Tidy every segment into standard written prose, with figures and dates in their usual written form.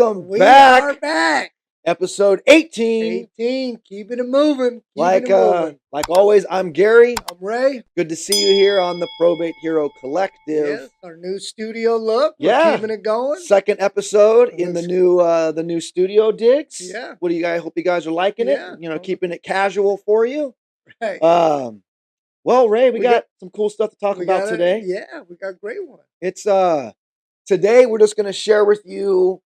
Welcome We back. are back. Episode 18. 18, keeping it moving. Like always, I'm Gary. I'm Ray. Good to see you here on the Probate Hero Collective. Yes, our new studio look. We're Yeah. keeping it going. Second episode It in the looks- new studio digs. Yeah. What do you guys? Hope you guys are liking Yeah. it. You know, keeping it casual for you. Right. Well, Ray, we got some cool stuff to talk about today. Yeah, we got a great one. It's today we're just going to share with you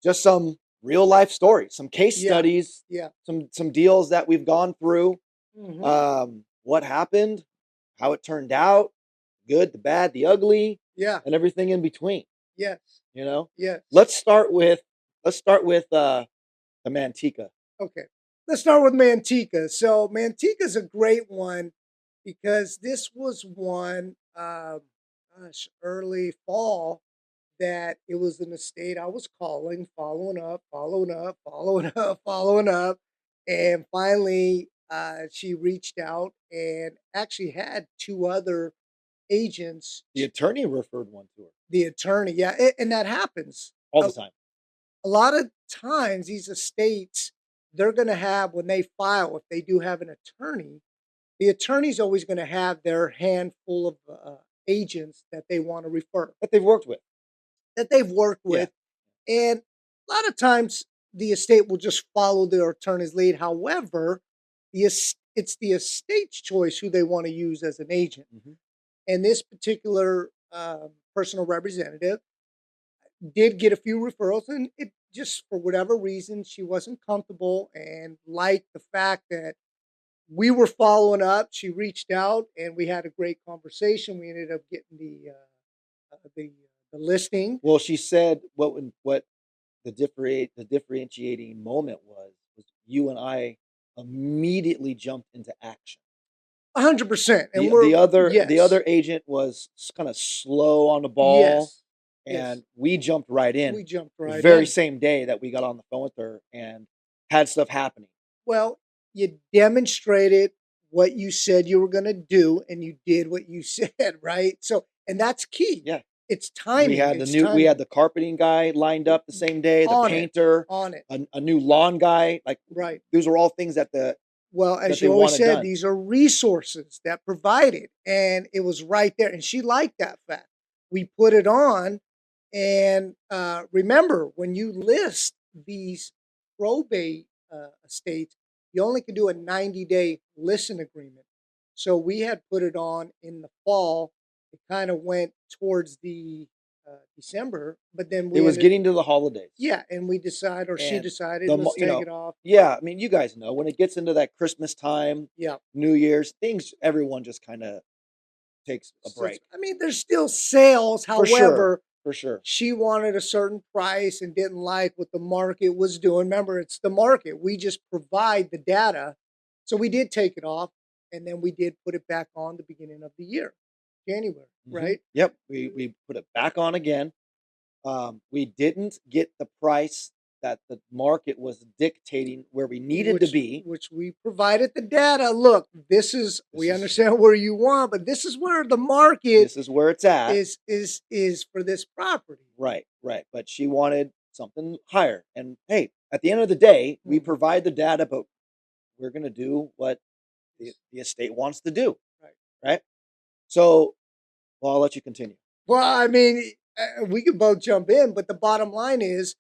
just some real life stories, some case studies, some deals that we've gone through, what happened, how it turned out, good, the bad, the ugly, and everything in between. Yes. You know? Yes. Let's start with the Manteca. Okay. Let's start with Manteca. So Manteca's a great one because this was one early fall that it was an estate I was calling, following up, and finally she reached out and actually had two other agents. The attorney referred one to her. The attorney, and that happens all the time. A lot of times these estates, they're going to have, when they file, if they do have an attorney, the attorney's always going to have their handful of agents that they want to refer. That they've worked with. And a lot of times the estate will just follow their attorney's lead. However, it's the estate's choice who they want to use as an agent. And this particular personal representative did get a few referrals, and it just, for whatever reason, she wasn't comfortable and liked the fact that we were following up. She reached out and we had a great conversation. We ended up getting the listing. Well, she said what the differentiating moment was you and I immediately jumped into action. 100%. And the other agent was kind of slow on the ball, and we jumped right in. The very same day that we got on the phone with her and had stuff happening. Well, you demonstrated what you said you were going to do, and you did what you said, right? So, and that's key. Yeah. It's timing. We had the carpeting guy lined up the same day, the painter, a new lawn guy. Those are all things that as you always said, these are resources that provided, and it was right there. And she liked that fact. We put it on, and remember, when you list these probate estates, you only can do a 90-day listen agreement. So we had put it on in the fall. It kind of went towards the December, but then it was getting to the holidays. Yeah, and we decided, or she decided, let's take it off. Yeah, I mean, you guys know when it gets into that Christmas time, New Year's, everyone just kind of takes a break. I mean, there's still sales. However, for sure, she wanted a certain price and didn't like what the market was doing. Remember, it's the market. We just provide the data. So we did take it off, and then we did put it back on the beginning of the year. January, right? Yep. We put it back on again. We didn't get the price that the market was dictating where we needed to be. Which we provided the data. Look, we understand where you want, but this is where the market. This is where it's at. Is for this property. Right. But she wanted something higher. And hey, at the end of the day, we provide the data, but we're going to do what the estate wants to do. Right. So, I'll let you continue. Well, I mean, we could both jump in, but the bottom line is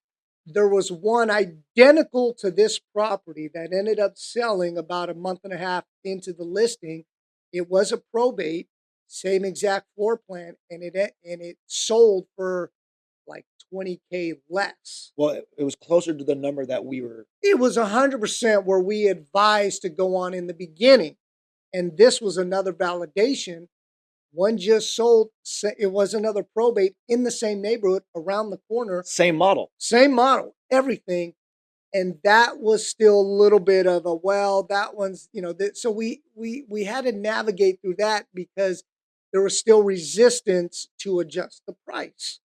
there was one identical to this property that ended up selling about a month and a half into the listing. It was a probate, same exact floor plan, and it sold for like $20K less. Well, it was closer to the number that we were. It was 100% where we advised to go on in the beginning, and this was another validation. One just sold. It was another probate in the same neighborhood around the corner. Same model, everything. And that was still a little bit of that one's, so we had to navigate through that because there was still resistance to adjust the price.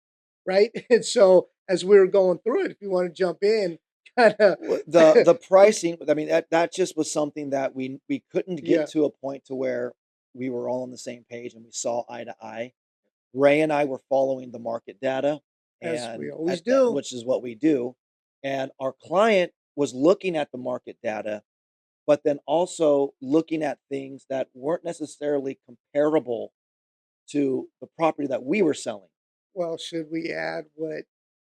Right. And so as we were going through it, if you want to jump in, kind of the pricing, I mean, that just was something that we couldn't get to a point to where we were all on the same page and we saw eye to eye. Ray and I were following the market data. As and we always do. which is what we do. And our client was looking at the market data, but then also looking at things that weren't necessarily comparable to the property that we were selling. Well, should we add what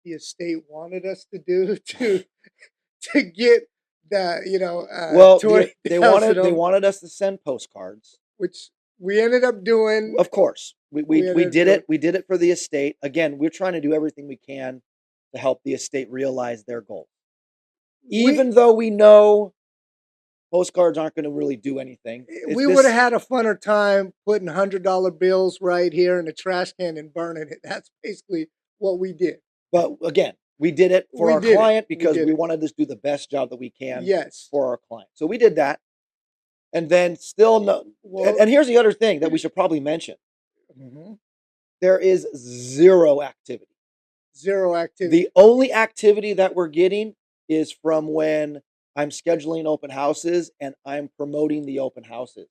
the estate wanted us to do to get the Well, they 20,000 wanted us to send postcards, which we ended up doing. of course. We ended up did doing. it. We did it for the estate. Again, we're trying to do everything we can to help the estate realize their goal. Even though we know postcards aren't going to really do anything. We would have had a funner time putting $100 bills right here in the trash can and burning it. That's basically what we did. But again, we did it for our client because we wanted to do the best job that we can for our client. So we did that. And then still no. And here's the other thing that we should probably mention. There is zero activity. Zero activity. The only activity that we're getting is from when I'm scheduling open houses and I'm promoting the open houses.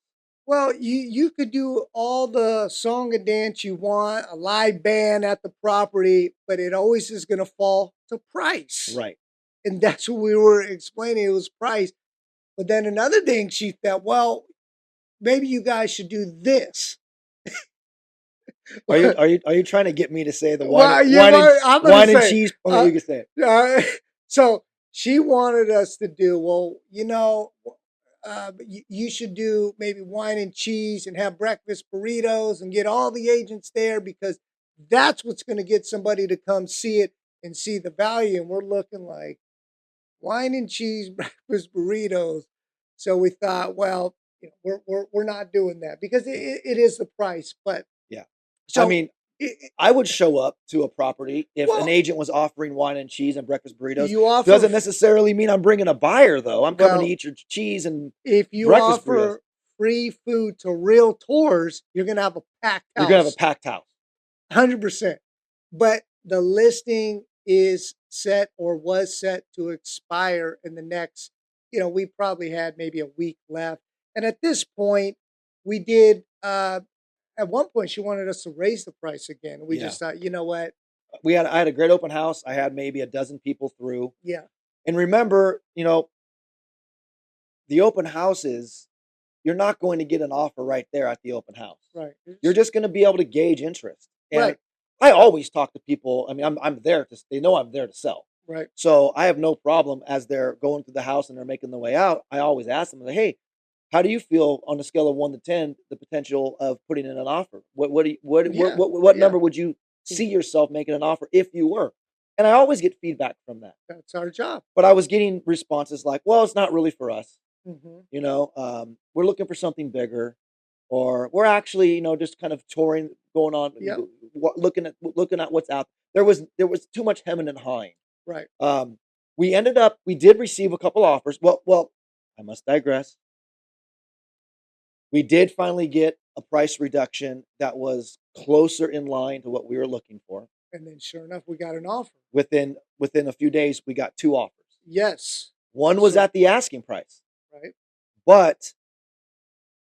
Well, you could do all the song and dance you want, a live band at the property, but it always is going to fall to price. Right. And that's what we were explaining. It was price. But then another thing she thought, well, maybe you guys should do this. Are you trying to get me to say the wine and cheese? You can say it. So she wanted us to do, well, you should do maybe wine and cheese and have breakfast burritos and get all the agents there because that's what's going to get somebody to come see it and see the value. And we're looking like wine and cheese, breakfast burritos. So we thought, well, we're not doing that because it is the price. But yeah, so I mean, I would show up to a property if an agent was offering wine and cheese and breakfast burritos. Doesn't necessarily mean I'm bringing a buyer, though. I'm coming to eat your cheese and if you breakfast offer burritos. Free food to real tours, you're going to have a packed house. You're going to have a packed house. 100%. But the listing is set or was set to expire in the next, we probably had maybe a week left. And at this point, we did at one point she wanted us to raise the price again. We just thought, you know what? I had a great open house. I had maybe a dozen people through. Yeah. And remember, the open houses, you're not going to get an offer right there at the open house. Right. You're just going to be able to gauge interest. And right. I always talk to people. I mean, I'm there they know I'm there to sell. Right. So I have no problem as they're going through the house and they're making their way out. I always ask them, like, hey, how do you feel on a scale of 1 to 10, the potential of putting in an offer? What number would you see yourself making an offer if you were? And I always get feedback from that. That's our job. But I was getting responses like, well, it's not really for us. We're looking for something bigger, or we're actually, just kind of touring, going on, looking at what's out. There was too much hemming and hawing. Right. We did receive a couple offers. Well, I must digress. We did finally get a price reduction that was closer in line to what we were looking for. And then sure enough, we got an offer. Within a few days, we got 2 offers. Yes. One was at the asking price. Right. But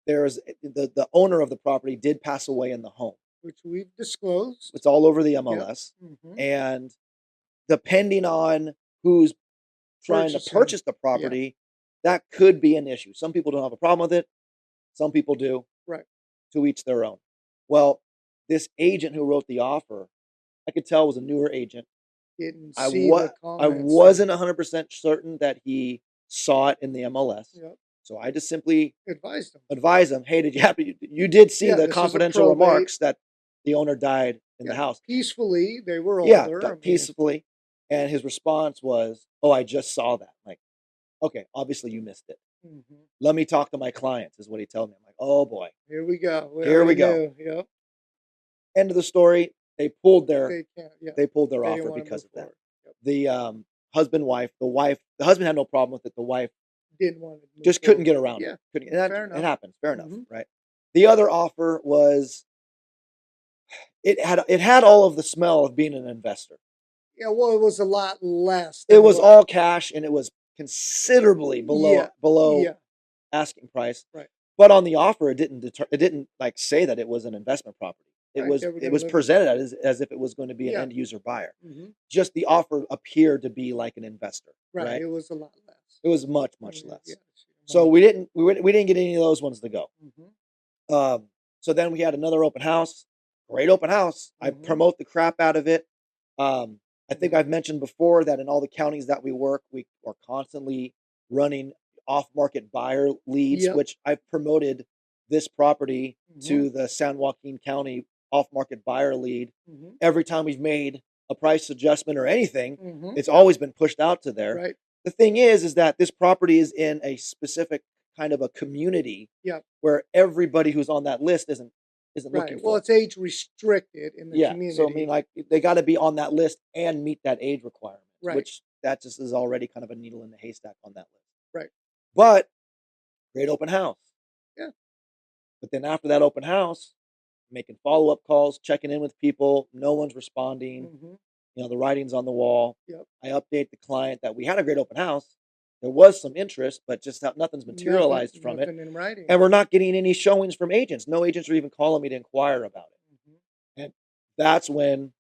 there's the owner of the property did pass away in the home. Which we've disclosed. It's all over the MLS. Yep. Mm-hmm. And depending on who's trying to purchase the property, that could be an issue. Some people don't have a problem with it. Some people do. Right. To each their own. Well, this agent who wrote the offer, I could tell was a newer agent. I wasn't 100% certain that he saw it in the MLS. Yep. So I just simply advised him, hey, you did see the confidential remarks that the owner died in the house. Peacefully, they were older. Yeah, peacefully. And his response was, oh, I just saw that. I'm like, okay, obviously you missed it. Mm-hmm. Let me talk to my clients, is what he told me. I'm like, oh boy. Here we go. Here we go. Yep. End of the story. They pulled their offer because of that. Yep. The husband had no problem with it. The wife didn't want to just couldn't get around it. It happens. Fair enough, right? The other offer was it had all of the smell of being an investor. Yeah, well, it was a lot less. It was all cash, and it was considerably below asking price. Right. But on the offer, it didn't like say that it was an investment property. it was presented as if it was going to be an end user buyer. Just the offer appeared to be like an investor. Right. It was a lot less. It was much less. Yes. So we didn't get any of those ones to go. So then we had another open house. Great open house. I promote the crap out of it. I think I've mentioned before that in all the counties that we work, we are constantly running off-market buyer leads, which I've promoted this property to the San Joaquin County off-market buyer lead. Every time we've made a price adjustment or anything, it's always been pushed out to there. Right. The thing is that this property is in a specific kind of a community where everybody who's on that list isn't looking for. Well, it's age restricted in the community. So I mean, like they got to be on that list and meet that age requirement, which that just is already kind of a needle in the haystack on that list. Right. But great open house. Yeah. But then after that open house, making follow-up calls, checking in with people, no one's responding. You know, the writing's on the wall. I update the client that we had a great open house. There was some interest, but just nothing's materialized from it. In writing. And we're not getting any showings from agents. No agents are even calling me to inquire about it. And that's when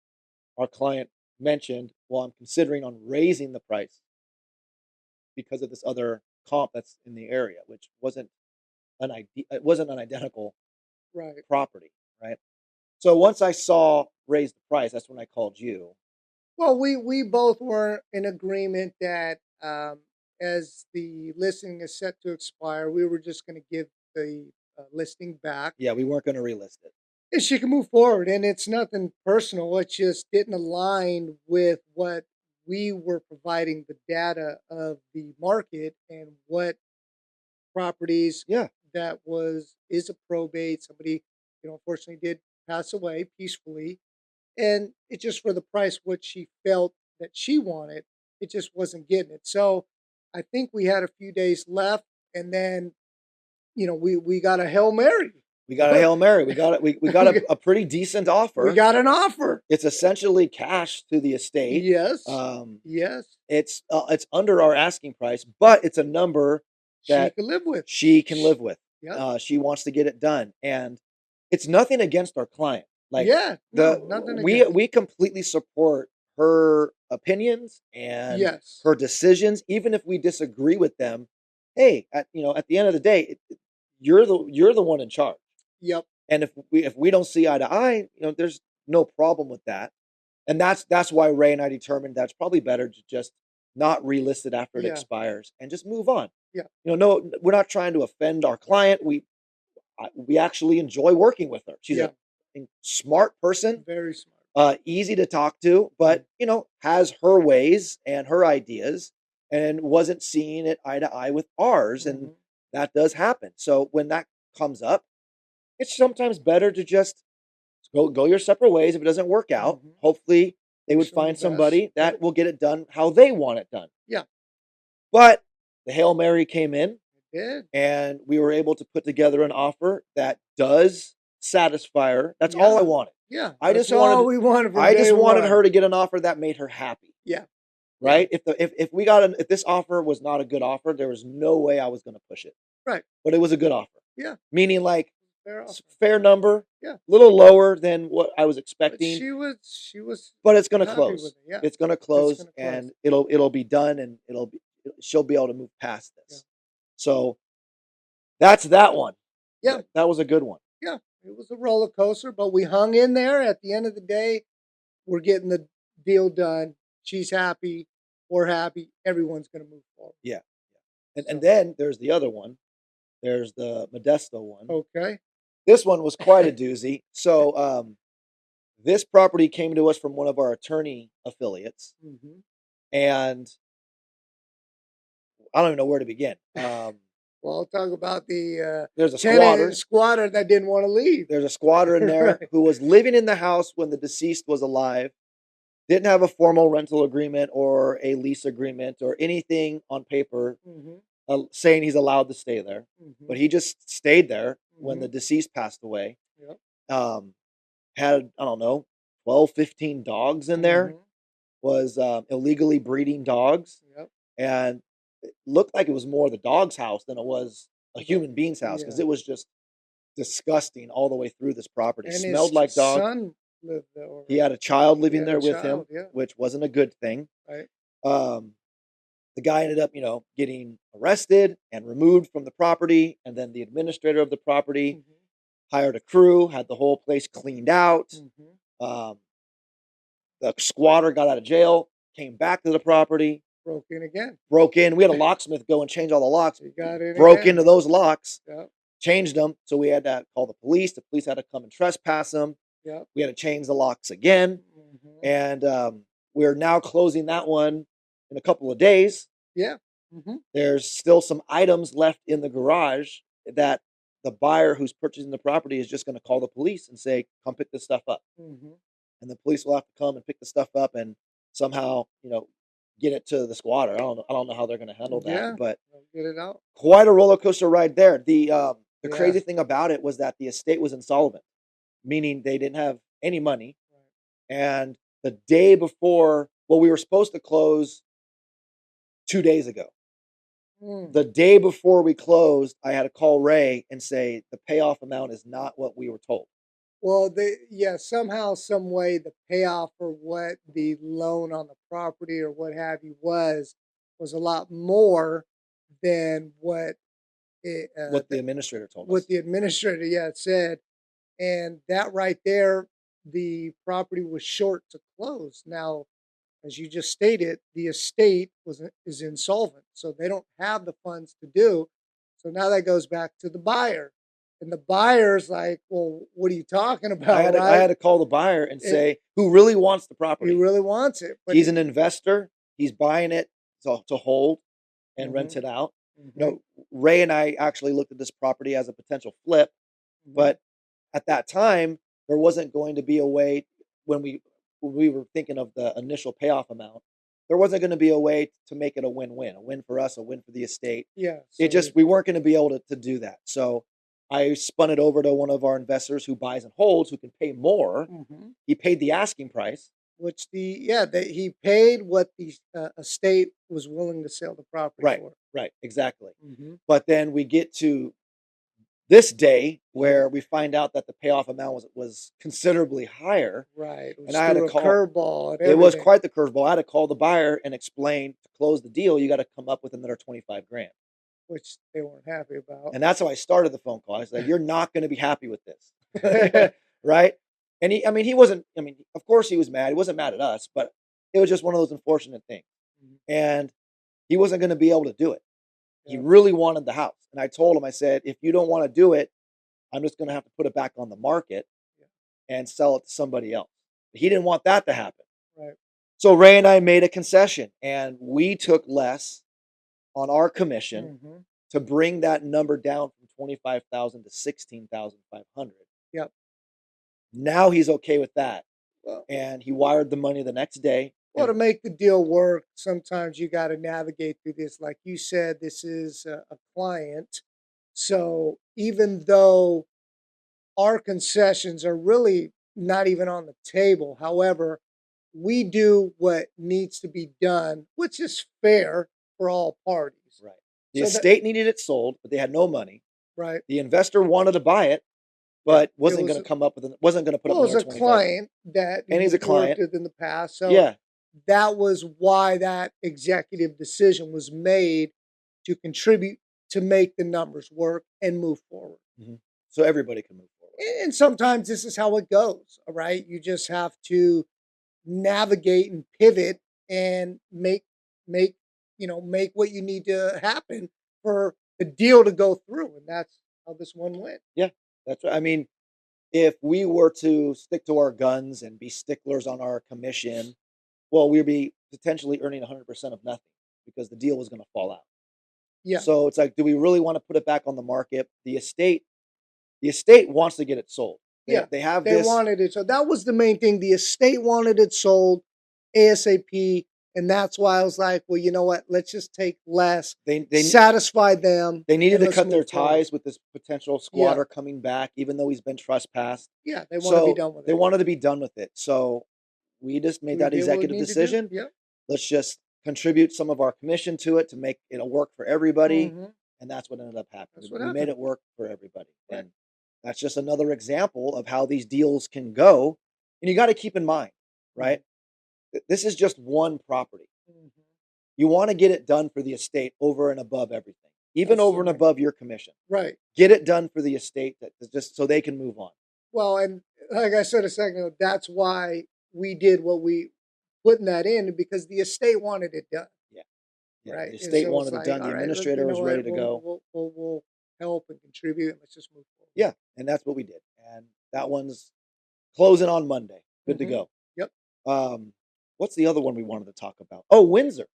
our client mentioned, well, I'm considering on raising the price because of this other comp that's in the area, which wasn't an identical property, right? So once I saw raise the price, that's when I called you. Well, we both were in agreement that as the listing is set to expire, we were just going to give the listing back. Yeah, we weren't going to relist it. And she can move forward, and it's nothing personal. It just didn't align with what we were providing the data of the market and what properties that is a probate. Somebody, unfortunately did pass away peacefully. And it just for the price, what she felt that she wanted, it just wasn't getting it. So I think we had a few days left, and then, we got a Hail Mary. We got a Hail Mary. We got a pretty decent offer. We got an offer. It's essentially cash to the estate. Yes. Yes. It's under our asking price, but it's a number that she can live with. Yep. She wants to get it done, and it's nothing against our client. Like nothing we completely support her opinions and her decisions, even if we disagree with them. Hey, at the end of the day, you're the one in charge. Yep. And if we don't see eye to eye, there's no problem with that. And that's why Ray and I determined that's probably better to just not relist it after it expires and just move on. Yeah. No, we're not trying to offend our client. We actually enjoy working with her. She's a smart person, very smart, easy to talk to, but has her ways and her ideas, and wasn't seeing it eye to eye with ours, and that does happen. So when that comes up, it's sometimes better to just go your separate ways. If it doesn't work out, hopefully they would find somebody that will get it done how they want it done. Yeah. But the Hail Mary came in, did. And we were able to put together an offer that does satisfy her. That's all I wanted. Yeah. I just wanted her to get an offer that made her happy. Yeah. Right? If this offer was not a good offer, there was no way I was going to push it. Right. But it was a good offer. Yeah. Meaning like fair number. Yeah. A little lower than what I was expecting. But she was But it's going to close. Yeah. It's going to close, and it'll be done, and she'll be able to move past this. Yeah. So that's that one. Yeah. That was a good one. Yeah. It was a roller coaster, but we hung in there. At the end of the day, we're getting the deal done. She's happy. We're happy. Everyone's going to move forward. Yeah. And then there's the other one. There's the Modesto one. Okay. This one was quite a doozy. So this property came to us from one of our attorney affiliates. And I don't even know where to begin. Well, I'll talk about the there's a squatter that didn't want to leave. There's a squatter in there who was living in the house when the deceased was alive, didn't have a formal rental agreement or a lease agreement or anything on paper saying he's allowed to stay there. But he just stayed there when the deceased passed away. Yep. Had, I don't know, 12, 15 dogs in there, was illegally breeding dogs. Yep. And it looked like it was more the dog's house than it was a human being's house, because it was just disgusting all the way through this property. And Smelled his like dog. son lived there. He had a child living had there a with him, child, yeah. which wasn't a good thing. Right. The guy ended up, getting arrested and removed from the property. And then the administrator of the property hired a crew, had the whole place cleaned out. The squatter got out of jail, came back to the property. Broke in again. Broke in. We had a locksmith go and change all the locks. He got in broke again. into those locks. Yep. Changed them. So we had to call the police. The police had to come and trespass them. Yep. We had to change the locks again. And we're now closing that one in a couple of days. Yeah. There's still some items left in the garage that the buyer who's purchasing the property is just going to call the police and say, come pick this stuff up. And the police will have to come and pick the stuff up and somehow, get it to the squatter. I don't know how they're going to handle that, but get it out. Quite a roller coaster ride there. The crazy thing about it was that the estate was insolvent, meaning they didn't have any money. And the day before, we were supposed to close 2 days ago. The day before we closed, I had to call Ray and say the payoff amount is not what we were told. Well, somehow, some way, the payoff for what the loan on the property or what have you was a lot more than what the administrator told us. What the administrator, said, and that right there, the property was short to close. Now, as you just stated, the estate is insolvent, so they don't have the funds to do. So now that goes back to the buyer. And the buyer's like, well, what are you talking about? I had to call the buyer and say, who really wants the property? He really wants it. But he's an investor. He's buying it to hold and rent it out. Ray and I actually looked at this property as a potential flip. But at that time, there wasn't going to be a way, when we were thinking of the initial payoff amount, there wasn't going to be a way to make it a win-win for us, a win for the estate. Yeah. We weren't going to be able to do that. So I spun it over to one of our investors who buys and holds, who can pay more. He paid the asking price. Which he paid what the estate was willing to sell the property for. Right, exactly. But then we get to this day where we find out that the payoff amount was considerably higher. Right. And I had to call curveball. It was quite the curveball. I had to call the buyer and explain, to close the deal, you got to come up with another $25,000. Which they weren't happy about. And that's how I started the phone call. I said, you're not going to be happy with this. Right? And he wasn't, of course he was mad. He wasn't mad at us, but it was just one of those unfortunate things. And he wasn't going to be able to do it. He really wanted the house. And I told him, I said, if you don't want to do it, I'm just going to have to put it back on the market and sell it to somebody else. But he didn't want that to happen. Right. So Ray and I made a concession, and we took less on our commission to bring that number down from 25,000 to 16,500. Yep. Now he's okay with that. And he wired the money the next day. Well, to make the deal work, sometimes you got to navigate through this. Like you said, this is a client. So even though our concessions are really not even on the table, however, we do what needs to be done, which is fair for all parties. Right. The estate needed it sold, but they had no money. Right. The investor wanted to buy it, but wasn't going to come up with wasn't going to put up. Well, it was a client that he's a client worked with in the past. So that was why that executive decision was made, to contribute to make the numbers work and move forward. So everybody can move forward. And sometimes this is how it goes. All right. You just have to navigate and pivot and make what you need to happen for the deal to go through. And that's how this one went. Yeah, that's right. If we were to stick to our guns and be sticklers on our commission, we'd be potentially earning 100% of nothing, because the deal was going to fall out. Yeah. So it's like, do we really want to put it back on the market? The estate wants to get it sold. They wanted it. So that was the main thing. The estate wanted it sold ASAP. And that's why I was like, well, you know what? Let's just take less. They satisfy them. They needed to cut their ties with this potential squatter coming back, even though he's been trespassed. Yeah, they want to be done with it. They wanted to be done with it. So we just made that executive decision. Let's just contribute some of our commission to it to make it work for everybody. And that's what ended up happening. We made it work for everybody. Right. And That's just another example of how these deals can go. And you got to keep in mind, right? This is just one property. You want to get it done for the estate over and above everything, even over and above your commission. Right. Get it done for the estate, that just so they can move on. Well, and like I said a second ago, that's why we did what we putting that in, because the estate wanted it done. Yeah, right. the estate wanted it done. The All right, administrator was ready to go. We'll help and contribute, and let's just move forward. Yeah, and that's what we did. And that one's closing on Monday. Good to go. Yep. What's the other one we wanted to talk about? Oh, Windsor.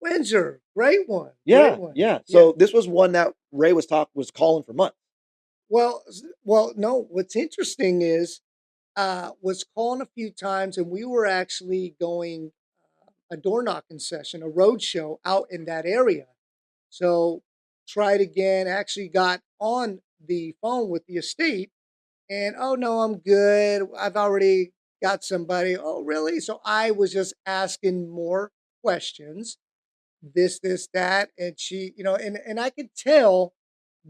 Windsor, great one. Yeah, Great one. yeah. So this was one that Ray was calling for months. Well, no. What's interesting is, was calling a few times, and we were actually going a door knocking session, a road show out in that area. So tried again. Actually got on the phone with the estate, and oh no, I'm good. I've already got somebody. Oh really? So I was just asking more questions. This, that, and she, and I could tell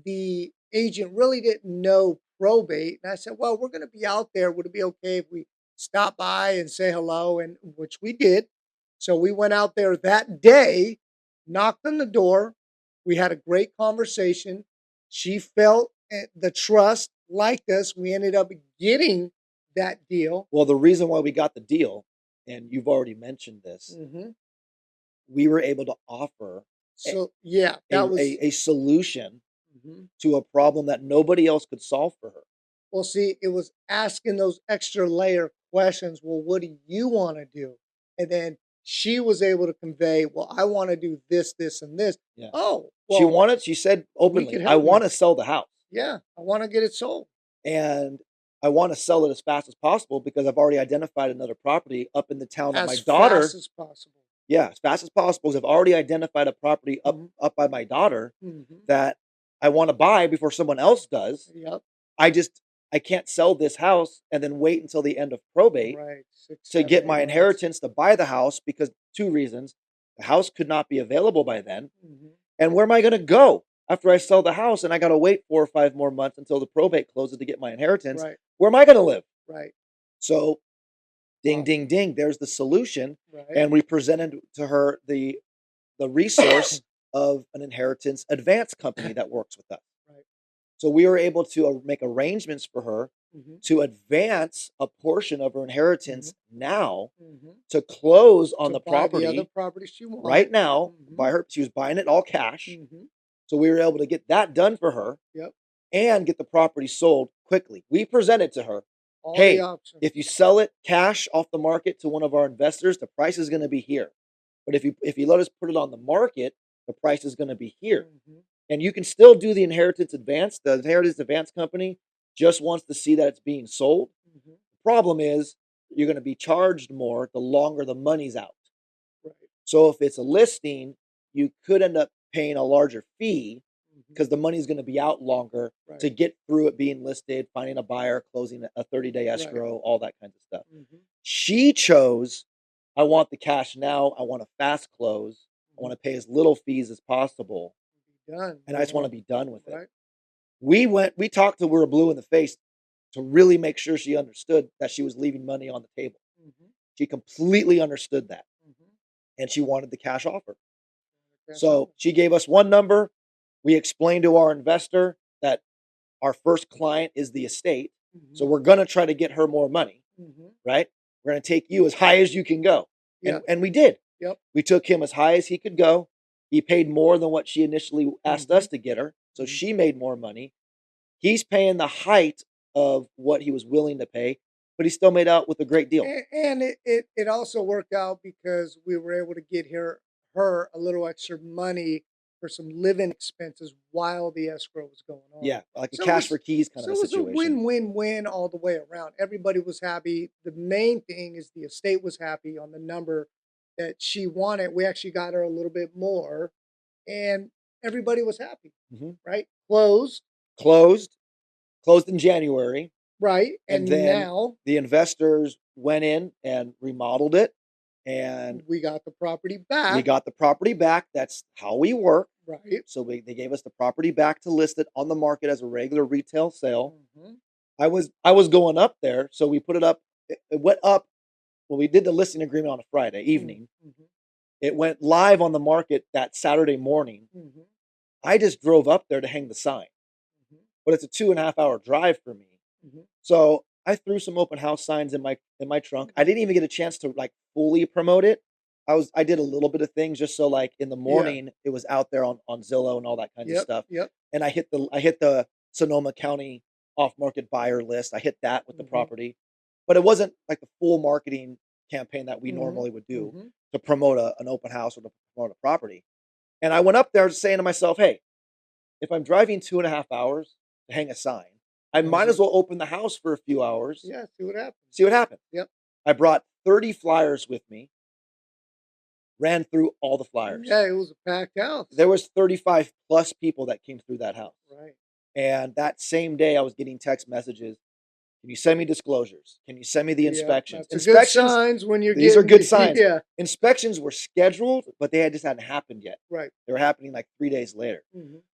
the agent really didn't know probate. And I said, well, we're going to be out there. Would it be okay if we stop by and say hello? And which we did. So we went out there that day, knocked on the door. We had a great conversation. She felt the trust, liked us. We ended up getting that deal. Well, the reason why we got the deal, and you've already mentioned this, we were able to offer a solution to a problem that nobody else could solve for her. Well, see, it was asking those extra layer questions. Well, what do you want to do? And then she was able to convey, well, I want to do this, this, and this. Yeah. Oh, well, she said openly, I want to sell the house. Yeah, I want to get it sold. And I want to sell it as fast as possible because I've already identified another property up in the town that my daughter. As fast as possible. Yeah, as fast as possible, because I've already identified a property up by my daughter that I want to buy before someone else does. Yep. I can't sell this house and then wait until the end of probate to get my inheritance to buy the house, because 2 reasons. The house could not be available by then. And where am I going to go after I sell the house and I got to wait 4 or 5 more months until the probate closes to get my inheritance? Right. Where am I going to live? Right. So ding, ding, ding. There's the solution. Right. And we presented to her the resource of an inheritance advance company that works with us. Right. So we were able to make arrangements for her to advance a portion of her inheritance now to close on the property. The other property she wanted. Right now, she was buying it all cash. So we were able to get that done for her. Yep. And get the property sold quickly. We presented to her, all hey, the options. If you sell it cash off the market to one of our investors, the price is going to be here. But if you let us put it on the market, the price is going to be here. And you can still do the inheritance advance. The inheritance advance company just wants to see that it's being sold. The problem is you're going to be charged more the longer the money's out. Right. So if it's a listing, you could end up paying a larger fee because the money's going to be out longer to get through it being listed, finding a buyer, closing a 30-day escrow, all that kind of stuff. She chose, I want the cash now. I want a fast close. I want to pay as little fees as possible. Done. And I just want to be done with it. We talked till we were blue in the face to really make sure she understood that she was leaving money on the table. She completely understood that. And she wanted the cash offer. So she gave us one number. We explained to our investor that our first client is the estate. So we're going to try to get her more money, right? We're going to take you as high as you can go. And we did. Yep. We took him as high as he could go. He paid more than what she initially asked us to get her. So she made more money. He's paying the height of what he was willing to pay, but he still made out with a great deal. And it also worked out because we were able to get her a little extra money for some living expenses while the escrow was going on. Yeah, like a cash for keys kind of a situation. So it was a win-win-win all the way around. Everybody was happy. The main thing is the estate was happy on the number that she wanted. We actually got her a little bit more, and everybody was happy, right? Closed in January. Right, and then now the investors went in and remodeled it, and we got the property back. That's how we work. Right. So they gave us the property back to list it on the market as a regular retail sale. I was going up there, so we put it up. It went up. Well, we did the listing agreement on a Friday evening. It went live on the market that Saturday morning. I just drove up there to hang the sign, but it's a 2.5-hour drive for me. So I threw some open house signs in my trunk. I didn't even get a chance to like fully promote it. I did a little bit of things just so like in the morning it was out there on Zillow and all that kind of stuff. And I hit the Sonoma County off-market buyer list. I hit that with the property, but it wasn't like the full marketing campaign that we normally would do to promote an open house or to promote a property. And I went up there saying to myself, hey, if I'm driving 2.5 hours to hang a sign, I might as well open the house for a few hours. Yeah, see what happens. See what happens. Yep. I brought 30 flyers with me, ran through all the flyers. Yeah, it was a packed house. There was 35 plus people that came through that house. Right. And that same day I was getting text messages. Can you send me disclosures? Can you send me the inspections? Inspections, good signs when you're these are good signs. Yeah. Inspections were scheduled, but they just hadn't happened yet. Right. They were happening like 3 days later.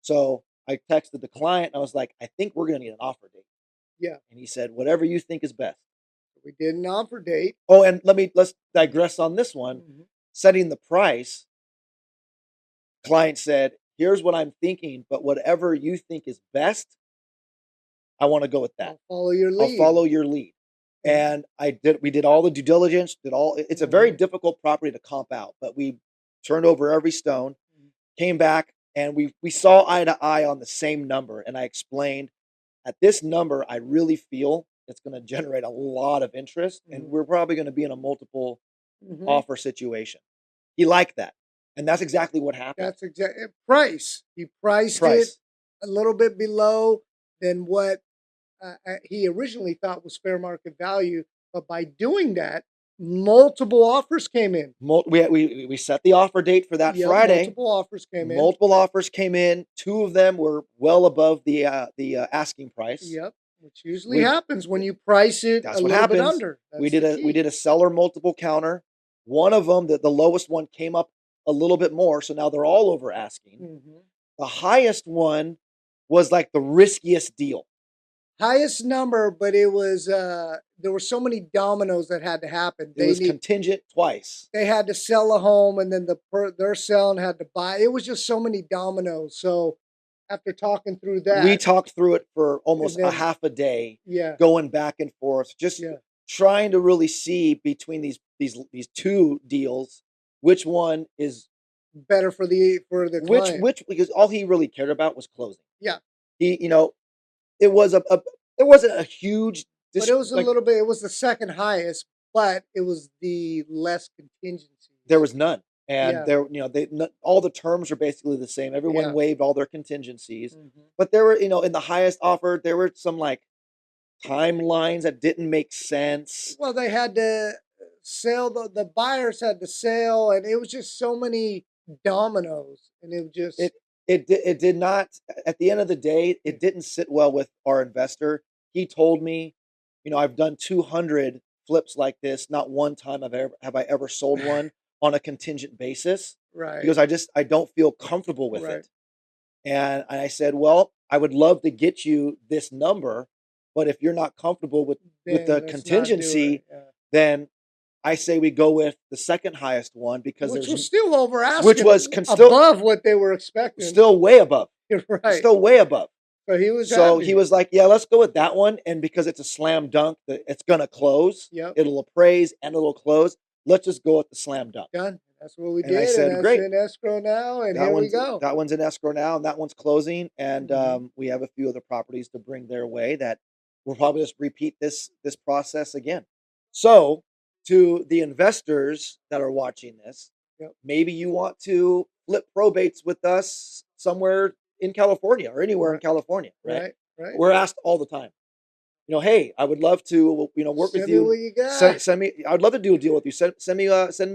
So I texted the client and I was like, I think we're going to need an offer date. Yeah. And he said, whatever you think is best. We did an offer date. Oh, and let's digress on this one. Setting the price. Client said, here's what I'm thinking, but whatever you think is best, I want to go with that. I'll follow your lead. I'll follow your lead. And we did all the due diligence, it's a very difficult property to comp out, but we turned over every stone, came back, and we saw eye to eye on the same number. And I explained, at this number, I really feel it's going to generate a lot of interest, and we're probably going to be in a multiple offer situation. He liked that. And that's exactly what happened. That's exactly price. He priced it a little bit below than what he originally thought was fair market value. But by doing that, multiple offers came in. We set the offer date for that Friday. Multiple offers came in. Multiple offers came in. 2 of them were well above the asking price. Yep, which usually happens when you price it a little bit under. We did a seller multiple counter. One of them, the lowest one, came up a little bit more, so now they're all over asking. The highest one was like the riskiest deal. Highest number, but it was there were so many dominoes that had to happen. It was contingent twice. They had to sell a home, and then they're selling had to buy. It was just so many dominoes. So after talking through that, we talked through it for almost a half a day. Going back and forth, just trying to really see between these 2 deals which one is better for the client. Which because all he really cared about was closing. Yeah. It wasn't a huge, but it was a little bit. It was the second highest, but it was the less contingency. There was none, and all the terms are basically the same. Everyone waived all their contingencies, but there were, in the highest offer, there were some like timelines that didn't make sense. Well, they had to sell the buyers had to sell, and it was just so many dominoes, and it just. It did not, at the end of the day, it didn't sit well with our investor. He told me, I've done 200 flips like this. Not one time have I ever sold one on a contingent basis. Right. Because I don't feel comfortable with it. And I said, well, I would love to get you this number, but if you're not comfortable with the contingency, then I say we go with the second highest one because which was still over asking, which was above what they were expecting, still way above, right? Still way above. So he was like, yeah, let's go with that one, and because it's a slam dunk, that it's gonna close. It'll appraise and it'll close. Let's just go with the slam dunk. Done. That's what we did. And I said, great. In escrow now, and here we go. That one's in escrow now, and that one's closing, and we have a few other properties to bring their way that we'll probably just repeat this process again. So. To the investors that are watching this, maybe you want to flip probates with us somewhere in California or anywhere in California, right? We're asked all the time. Hey, I would love to, work with you. Send me what you got. Send me. I'd love to do a deal with you. Send me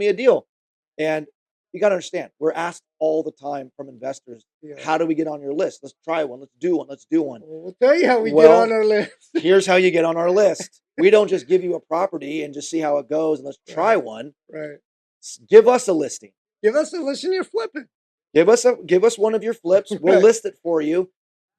a deal. And you got to understand, we're asked all the time from investors, how do we get on your list? Let's try one. Let's do one. Let's do one. We'll tell you how we get on our list. Here's how you get on our list. We don't just give you a property and just see how it goes and let's try one. Right. Give us a listing. Give us a listing you're flipping. Give us one of your flips. We'll list it for you.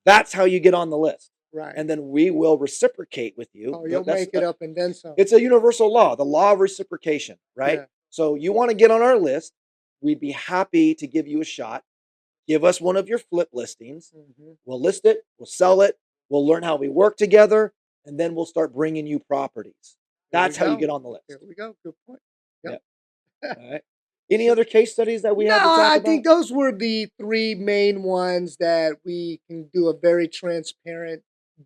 That's how you get on the list. Right. And then we will reciprocate with you. Oh, you'll make it up and then some. It's a universal law, the law of reciprocation, right? Yeah. So you want to get on our list, we'd be happy to give you a shot. Give us one of your flip listings. We'll list it. We'll sell it. We'll learn how we work together. And then we'll start bringing you properties. That's how you get on the list. There we go. Good point. Yep. All right. Any other case studies that we have to talk about? I think those were the 3 main ones that we can do a very transparent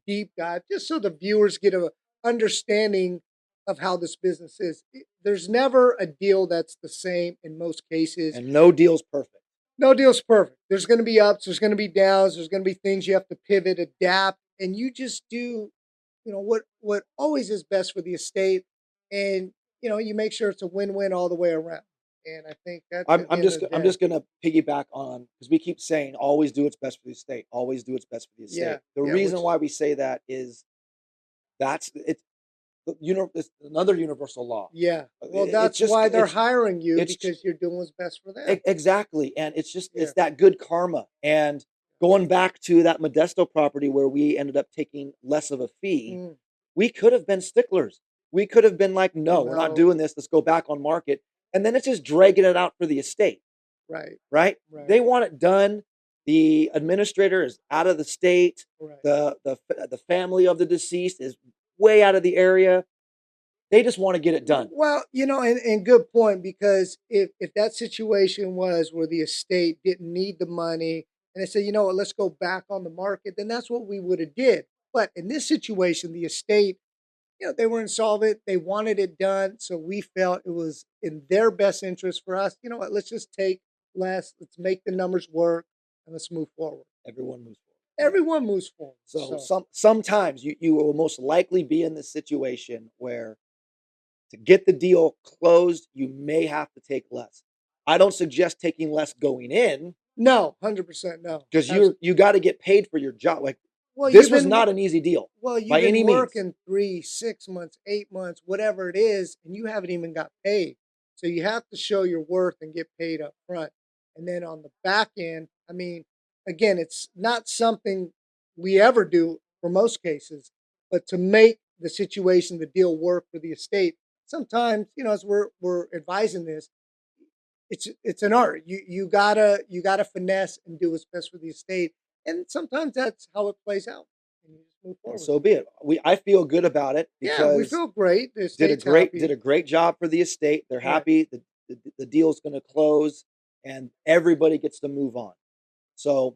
deep dive, just so the viewers get a understanding of how this business is. There's never a deal that's the same in most cases. And no deal's perfect. No deal's perfect. There's going to be ups. There's going to be downs. There's going to be things you have to pivot, adapt, and you just do, what always is best for the estate. And, you make sure it's a win-win all the way around. And I think that's. I'm just going to piggyback on, because we keep saying always do what's best for the estate. Always do what's best for the estate. Yeah, the reason why we say that is it's another universal law. Yeah. Well, that's why they're hiring you, because you're doing what's best for them. Exactly. And it's that good karma. And going back to that Modesto property where we ended up taking less of a fee, we could have been sticklers. We could have been like, no, we're not doing this. Let's go back on market. And then it's just dragging it out for the estate. Right? They want it done. The administrator is out of the state. Right. The family of the deceased is way out of the area. They just want to get it done. Well, and good point, because if that situation was where the estate didn't need the money and they said, let's go back on the market, then that's what we would have did. But in this situation, the estate, they were insolvent. They wanted it done. So we felt it was in their best interest for us. You know what? Let's just take less. Let's make the numbers work and let's move forward. Everyone moves forward. Everyone moves forward. So sometimes you will most likely be in this situation where to get the deal closed, you may have to take less. I don't suggest taking less going in. No, 100% no. Because you got to get paid for your job. This was not an easy deal. Well, you've been working 3, 6 months, 8 months, whatever it is, and you haven't even got paid. So you have to show your worth and get paid up front. And then on the back end, again, it's not something we ever do for most cases, but to make the situation, the deal work for the estate, sometimes, as we're advising this, it's an art. You gotta finesse and do what's best for the estate. And sometimes that's how it plays out. And you just move forward. So be it. I feel good about it because we feel great. The did a great job for the estate. They're happy. The deal's going to close, and everybody gets to move on. So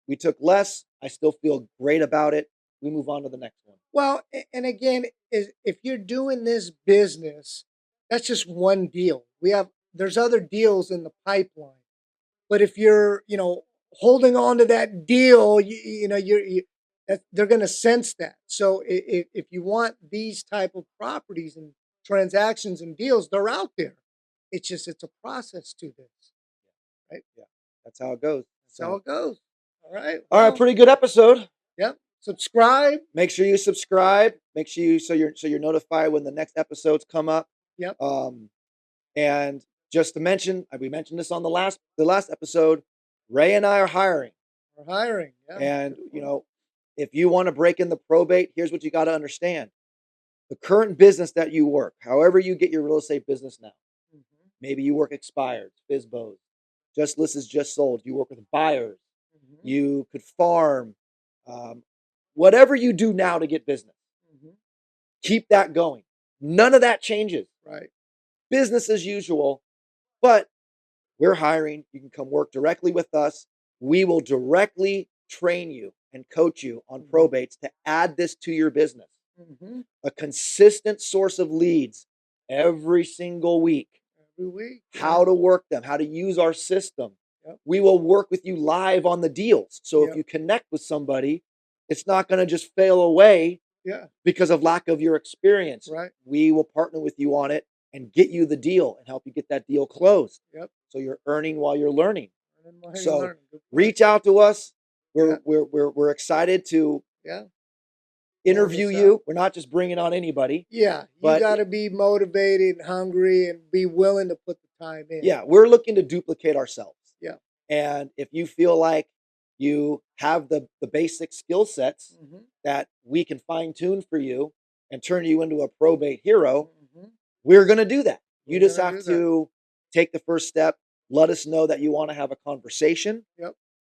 we took less. I still feel great about it. We move on to the next one. Well, and again, if you're doing this business, that's just one deal. There's other deals in the pipeline. But if you're, holding on to that deal, they're going to sense that. So if you want these type of properties and transactions and deals, they're out there. It's a process to this, right? Yeah, that's how it goes. That's how it goes. All right. All right. Pretty good episode. Yep. Subscribe. Make sure you subscribe. Make sure you're notified when the next episodes come up. Yep. And just to mention, we mentioned this on the last episode. Ray and I are hiring. We're hiring. Yeah. And, if you want to break in the probate, here's what you got to understand. The current business that you work, however you get your real estate business now, maybe you work expired, FSBOs, just list is just sold. You work with buyers. You could farm. Whatever you do now to get business, keep that going. None of that changes. Right. Business as usual, but we're hiring. You can come work directly with us. We will directly train you and coach you on probates to add this to your business. A consistent source of leads every single week. Every week. How to work them, how to use our system. Yep. We will work with you live on the deals. So if you connect with somebody, it's not going to just fail away because of lack of your experience. Right. We will partner with you on it and get you the deal and help you get that deal closed. Yep. So you're earning while you're learning. So reach out to us. We're excited to interview you. We're not just bringing on anybody. Yeah, you got to be motivated, hungry, and be willing to put the time in. Yeah, we're looking to duplicate ourselves. Yeah. And if you feel like you have the basic skill sets that we can fine tune for you and turn you into a probate hero, we're going to do that. You just have to take the first step. Let us know that you want to have a conversation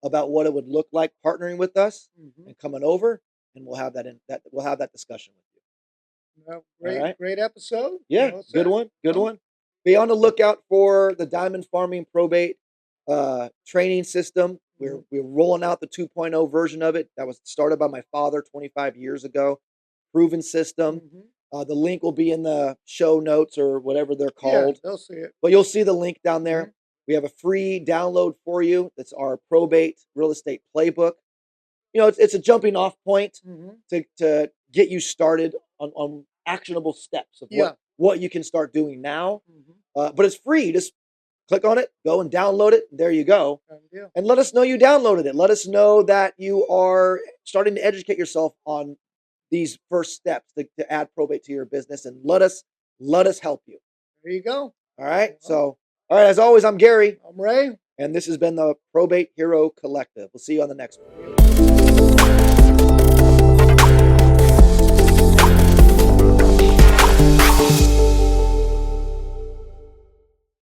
about what it would look like partnering with us and coming over, and we'll have that discussion with you. Well, great episode. Yeah, good one. Be on the lookout for the diamond farming probate training system. We're rolling out the 2.0 version of it that was started by my father 25 years ago. Proven system. The link will be in the show notes or whatever they're called. Yeah, they'll see it. But you'll see the link down there. We have a free download for you. That's our probate real estate playbook. It's a jumping off point to get you started on actionable steps of what you can start doing now. But it's free. Just click on it, go and download it. There you go. And let us know you downloaded it. Let us know that you are starting to educate yourself on these first steps to add probate to your business, and let us help you. There you go. All right. All right. As always, I'm Gary. I'm Ray. And this has been the Probate Hero Collective. We'll see you on the next one.